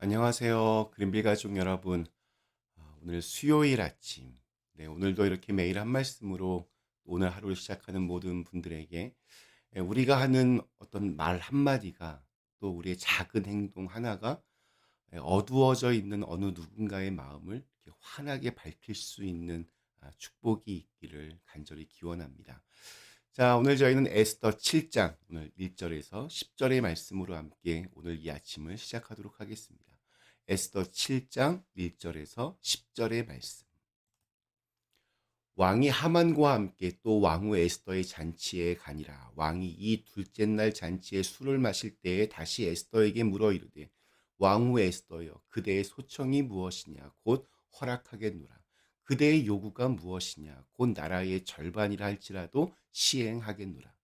안녕하세요. 그린빌 가족 여러분. 오늘 수요일 아침. 네, 오늘도 이렇게 매일 한 말씀으로 오늘 하루를 시작하는 모든 분들에게 우리가 하는 어떤 말 한마디가 또 우리의 작은 행동 하나가 어두워져 있는 어느 누군가의 마음을 이렇게 환하게 밝힐 수 있는 축복이 있기를 간절히 기원합니다. 자, 오늘 저희는 에스더 7장 오늘 1절에서 10절의 말씀으로 함께 오늘 이 아침을 시작하도록 하겠습니다. 에스더 7장 1절에서 10절의 말씀. 왕이 하만과 함께 또 왕후 에스더의 잔치에 가니라. 왕이 이 둘째 날 잔치에 술을 마실 때에 다시 에스더에게 물어 이르되, 왕후 에스더여, 그대의 소청이 무엇이냐? 곧 허락하겠노라. 그대의 요구가 무엇이냐? 곧 나라의 절반이라 할지라도 시행하겠노라.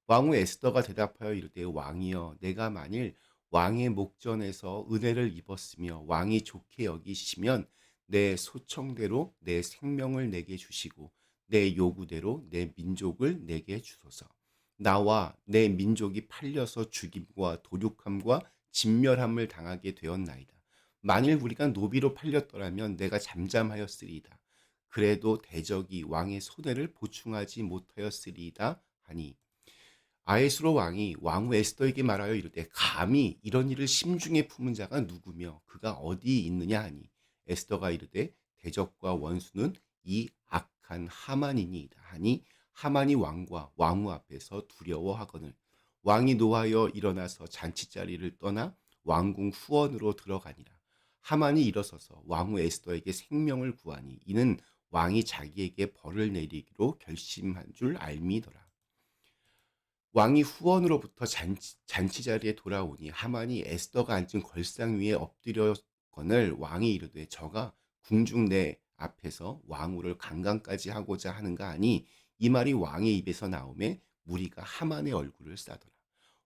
왕후 에스더가 대답하여 이르되, 왕이여, 내가 만일 왕의 목전에서 은혜를 입었으며 왕이 좋게 여기시면 내 소청대로 내 생명을 내게 주시고 내 요구대로 내 민족을 내게 주소서. 나와 내 민족이 팔려서 죽임과 도륙함과 진멸함을 당하게 되었나이다. 만일 우리가 노비로 팔렸더라면 내가 잠잠하였으리이다. 그래도 대적이 왕의 손해를 보충하지 못하였으리이다 하니, 아에스로 왕이 왕후 에스더에게 말하여 이르되, 감히 이런 일을 심중에 품은 자가 누구며 그가 어디 있느냐 하니, 에스더가 이르되, 대적과 원수는 이 악한 하만이니이다 하니, 하만이 왕과 왕후 앞에서 두려워하거늘 왕이 노하여 일어나서 잔치자리를 떠나 왕궁 후원으로 들어가니라. 하만이 일어서서 왕후 에스더에게 생명을 구하니, 이는 왕이 자기에게 벌을 내리기로 결심한 줄 알미더라. 왕이 후원으로부터 잔치 자리에 돌아오니, 하만이 에스더가 앉은 걸상 위에 엎드려거늘 왕이 이르되, 저가 궁중 내 앞에서 왕후를 강간까지 하고자 하는가 하니, 이 말이 왕의 입에서 나오매 무리가 하만의 얼굴을 싸더라.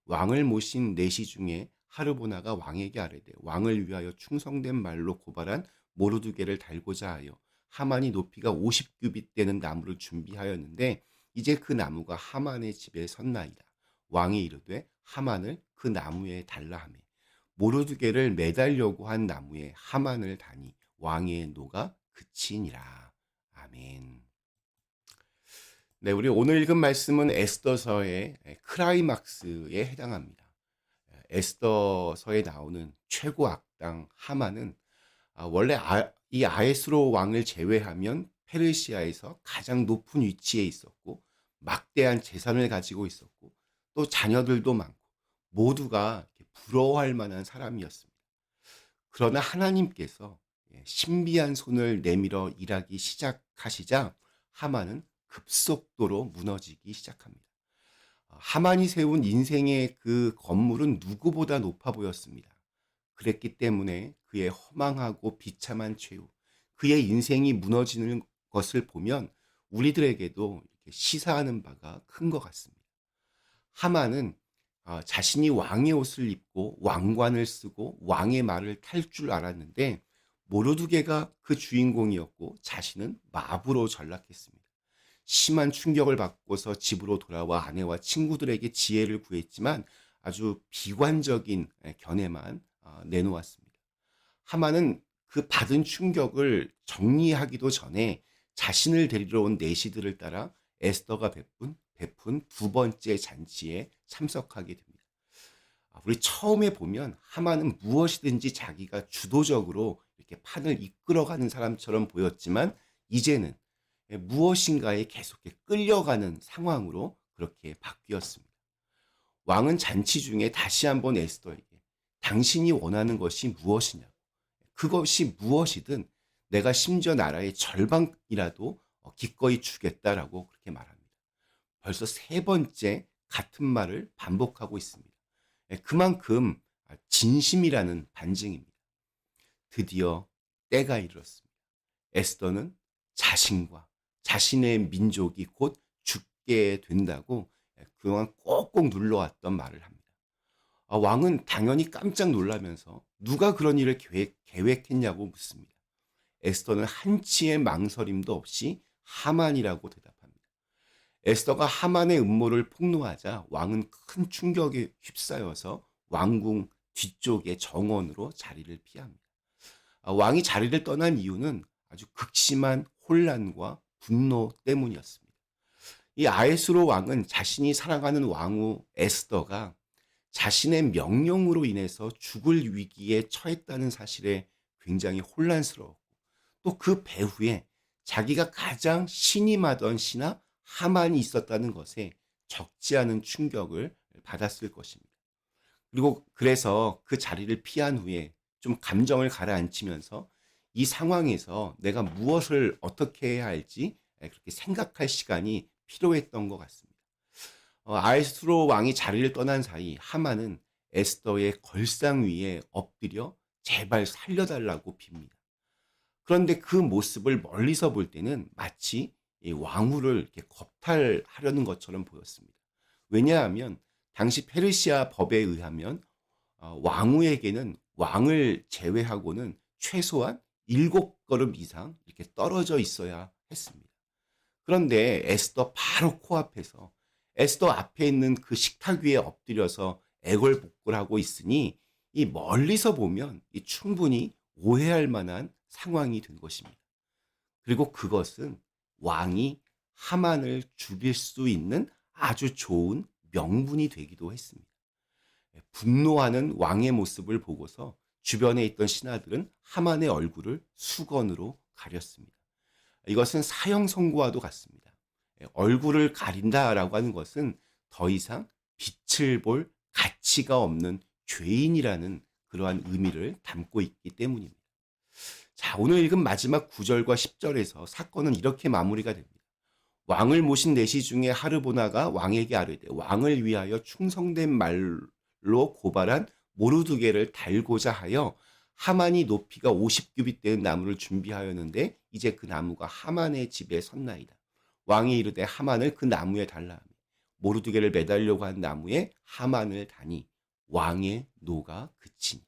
왕을 모신 내시 중에 하르보나가 왕에게 아뢰되, 왕을 위하여 충성된 말로 고발한 모르드게를 달고자 하여 하만이 높이가 50규빗 되는 나무를 준비하였는데, 이제 그 나무가 하만의 집에 섰나이다. 왕이 이르되, 하만을 그 나무에 달라 하매 모르드게를 매달려고 한 나무에 하만을 다니 왕의 노가 그치니라. 아멘. 네, 우리 오늘 읽은 말씀은 에스더서의 크라이막스에 해당합니다. 에스더서에 나오는 최고 악당 하만은 원래 이 아에스로 왕을 제외하면 페르시아에서 가장 높은 위치에 있었고, 막대한 재산을 가지고 있었고, 또 자녀들도 많고, 모두가 부러워할 만한 사람이었습니다. 그러나 하나님께서 신비한 손을 내밀어 일하기 시작하시자 하만은 급속도로 무너지기 시작합니다. 하만이 세운 인생의 그 건물은 누구보다 높아 보였습니다. 그랬기 때문에 그의 허망하고 비참한 최후, 그의 인생이 무너지는 것을 보면 우리들에게도 이렇게 시사하는 바가 큰 것 같습니다. 하만은 자신이 왕의 옷을 입고 왕관을 쓰고 왕의 말을 탈 줄 알았는데, 모르드게가 그 주인공이었고 자신은 마부로 전락했습니다. 심한 충격을 받고서 집으로 돌아와 아내와 친구들에게 지혜를 구했지만 아주 비관적인 견해만 내놓았습니다. 하만은 그 받은 충격을 정리하기도 전에 자신을 데리러 온 내시들을 따라 에스더가 베푼 두 번째 잔치에 참석하게 됩니다. 우리 처음에 보면 하만은 무엇이든지 자기가 주도적으로 이렇게 판을 이끌어가는 사람처럼 보였지만, 이제는 무엇인가에 계속 끌려가는 상황으로 그렇게 바뀌었습니다. 왕은 잔치 중에 다시 한번 에스더에게 당신이 원하는 것이 무엇이냐, 그것이 무엇이든 내가 심지어 나라의 절반이라도 기꺼이 주겠다라고 그렇게 말합니다. 벌써 세 번째 같은 말을 반복하고 있습니다. 그만큼 진심이라는 반증입니다. 드디어 때가 이르렀습니다. 에스더는 자신과 자신의 민족이 곧 죽게 된다고 그동안 꼭꼭 눌러왔던 말을 합니다. 왕은 당연히 깜짝 놀라면서 누가 그런 일을 계획했냐고 묻습니다. 에스더는 한치의 망설임도 없이 하만이라고 대답합니다. 에스더가 하만의 음모를 폭로하자 왕은 큰 충격에 휩싸여서 왕궁 뒤쪽의 정원으로 자리를 피합니다. 왕이 자리를 떠난 이유는 아주 극심한 혼란과 분노 때문이었습니다. 이 아에스로 왕은 자신이 사랑하는 왕후 에스더가 자신의 명령으로 인해서 죽을 위기에 처했다는 사실에 굉장히 혼란스러웠고, 또 그 배후에 자기가 가장 신임하던 신하 하만이 있었다는 것에 적지 않은 충격을 받았을 것입니다. 그리고 그래서 그 자리를 피한 후에 좀 감정을 가라앉히면서 이 상황에서 내가 무엇을 어떻게 해야 할지 그렇게 생각할 시간이 필요했던 것 같습니다. 아에스로 왕이 자리를 떠난 사이 하만은 에스더의 걸상 위에 엎드려 제발 살려달라고 빕니다. 그런데 그 모습을 멀리서 볼 때는 마치 이 왕후를 이렇게 겁탈하려는 것처럼 보였습니다. 왜냐하면 당시 페르시아 법에 의하면 왕후에게는 왕을 제외하고는 최소한 7걸음 이상 이렇게 떨어져 있어야 했습니다. 그런데 에스더 바로 코앞에서 에스더 앞에 있는 그 식탁 위에 엎드려서 애걸복걸하고 있으니 이 멀리서 보면 이 충분히 오해할 만한 상황이 된 것입니다. 그리고 그것은 왕이 하만을 죽일 수 있는 아주 좋은 명분이 되기도 했습니다. 분노하는 왕의 모습을 보고서 주변에 있던 신하들은 하만의 얼굴을 수건으로 가렸습니다. 이것은 사형 선고와도 같습니다. 얼굴을 가린다라고 하는 것은 더 이상 빛을 볼 가치가 없는 죄인이라는 그러한 의미를 담고 있기 때문입니다. 자, 오늘 읽은 마지막 9절과 10절에서 사건은 이렇게 마무리가 됩니다. 왕을 모신 내시 중에 하르보나가 왕에게 아뢰되 왕을 위하여 충성된 말로 고발한 모르드게를 달고자 하여 하만이 높이가 50규빗 되는 나무를 준비하였는데 이제 그 나무가 하만의 집에 섰나이다. 왕이 이르되 하만을 그 나무에 달라 하며 모르드게를 매달려고 한 나무에 하만을 다니 왕의 노가 그치니라.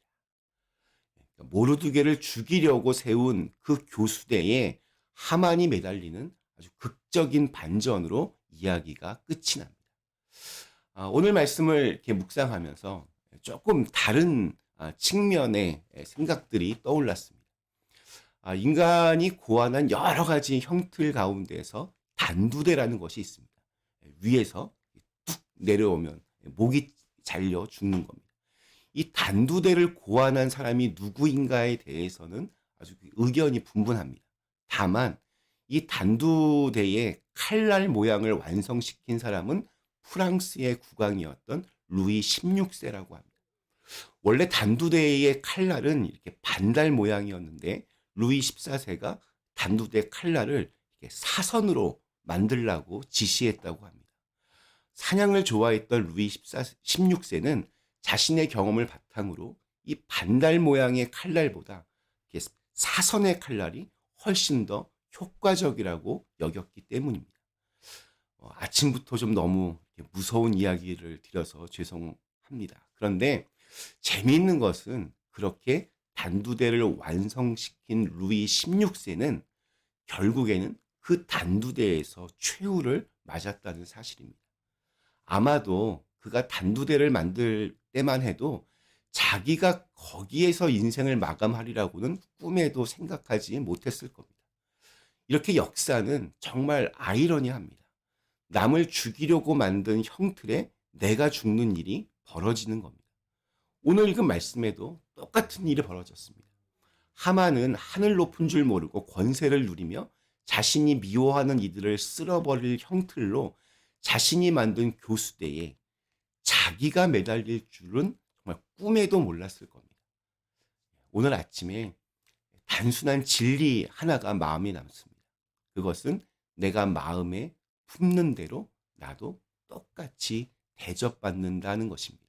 모르드게를 죽이려고 세운 그 교수대에 하만이 매달리는 아주 극적인 반전으로 이야기가 끝이 납니다. 오늘 말씀을 이렇게 묵상하면서 조금 다른 측면의 생각들이 떠올랐습니다. 인간이 고안한 여러 가지 형틀 가운데서 단두대라는 것이 있습니다. 위에서 뚝 내려오면 목이 잘려 죽는 겁니다. 이 단두대를 고안한 사람이 누구인가에 대해서는 아주 의견이 분분합니다. 다만 이 단두대의 칼날 모양을 완성시킨 사람은 프랑스의 국왕이었던 루이 16세라고 합니다. 원래 단두대의 칼날은 이렇게 반달 모양이었는데 루이 14세가 단두대 칼날을 이렇게 사선으로 만들라고 지시했다고 합니다. 사냥을 좋아했던 루이 16세는 자신의 경험을 바탕으로 이 반달 모양의 칼날보다 사선의 칼날이 훨씬 더 효과적이라고 여겼기 때문입니다. 아침부터 좀 너무 무서운 이야기를 드려서 죄송합니다. 그런데 재미있는 것은 그렇게 단두대를 완성시킨 루이 16세는 결국에는 그 단두대에서 최후를 맞았다는 사실입니다. 아마도 그가 단두대를 만들 때만 해도 자기가 거기에서 인생을 마감하리라고는 꿈에도 생각하지 못했을 겁니다. 이렇게 역사는 정말 아이러니합니다. 남을 죽이려고 만든 형틀에 내가 죽는 일이 벌어지는 겁니다. 오늘 읽은 말씀에도 똑같은 일이 벌어졌습니다. 하만은 하늘 높은 줄 모르고 권세를 누리며 자신이 미워하는 이들을 쓸어버릴 형틀로 자신이 만든 교수대에 자기가 매달릴 줄은 정말 꿈에도 몰랐을 겁니다. 오늘 아침에 단순한 진리 하나가 마음에 남습니다. 그것은 내가 마음에 품는 대로 나도 똑같이 대접받는다는 것입니다.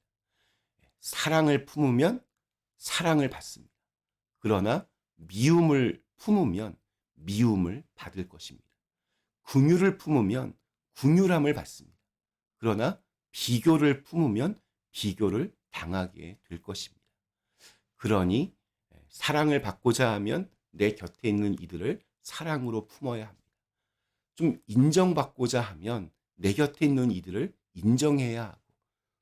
사랑을 품으면 사랑을 받습니다. 그러나 미움을 품으면 미움을 받을 것입니다. 긍휼을 품으면 긍휼함을 받습니다. 그러나 비교를 품으면 비교를 당하게 될 것입니다. 그러니 사랑을 받고자 하면 내 곁에 있는 이들을 사랑으로 품어야 합니다. 좀 인정받고자 하면 내 곁에 있는 이들을 인정해야 하고,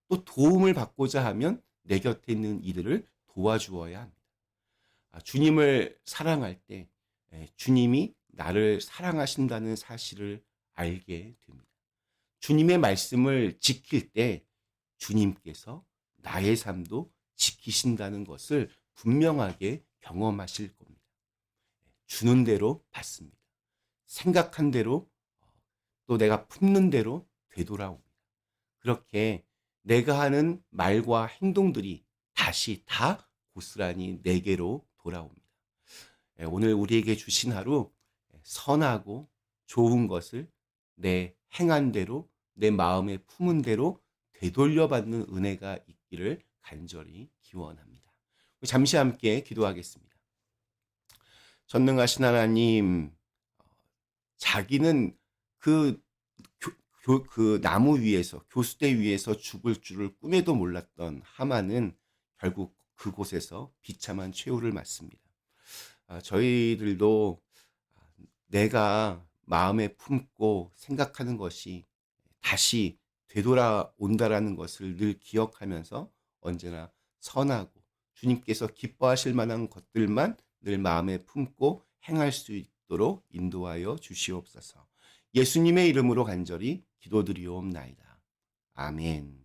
또 도움을 받고자 하면 내 곁에 있는 이들을 도와주어야 합니다. 주님을 사랑할 때 주님이 나를 사랑하신다는 사실을 알게 됩니다. 주님의 말씀을 지킬 때 주님께서 나의 삶도 지키신다는 것을 분명하게 경험하실 겁니다. 주는 대로 받습니다. 생각한 대로 또 내가 품는 대로 되돌아옵니다. 그렇게 내가 하는 말과 행동들이 다시 다 고스란히 내게로 돌아옵니다. 오늘 우리에게 주신 하루 선하고 좋은 것을 내 행한 대로 내 마음에 품은 대로 되돌려받는 은혜가 있기를 간절히 기원합니다. 잠시 함께 기도하겠습니다. 전능하신 하나님, 자기는 그, 그 나무 위에서, 교수대 위에서 죽을 줄을 꿈에도 몰랐던 하만은 결국 그곳에서 비참한 최후를 맞습니다. 저희들도 내가 마음에 품고 생각하는 것이 다시 되돌아온다라는 것을 늘 기억하면서 언제나 선하고 주님께서 기뻐하실 만한 것들만 늘 마음에 품고 행할 수 있도록 인도하여 주시옵소서. 예수님의 이름으로 간절히 기도드리옵나이다. 아멘.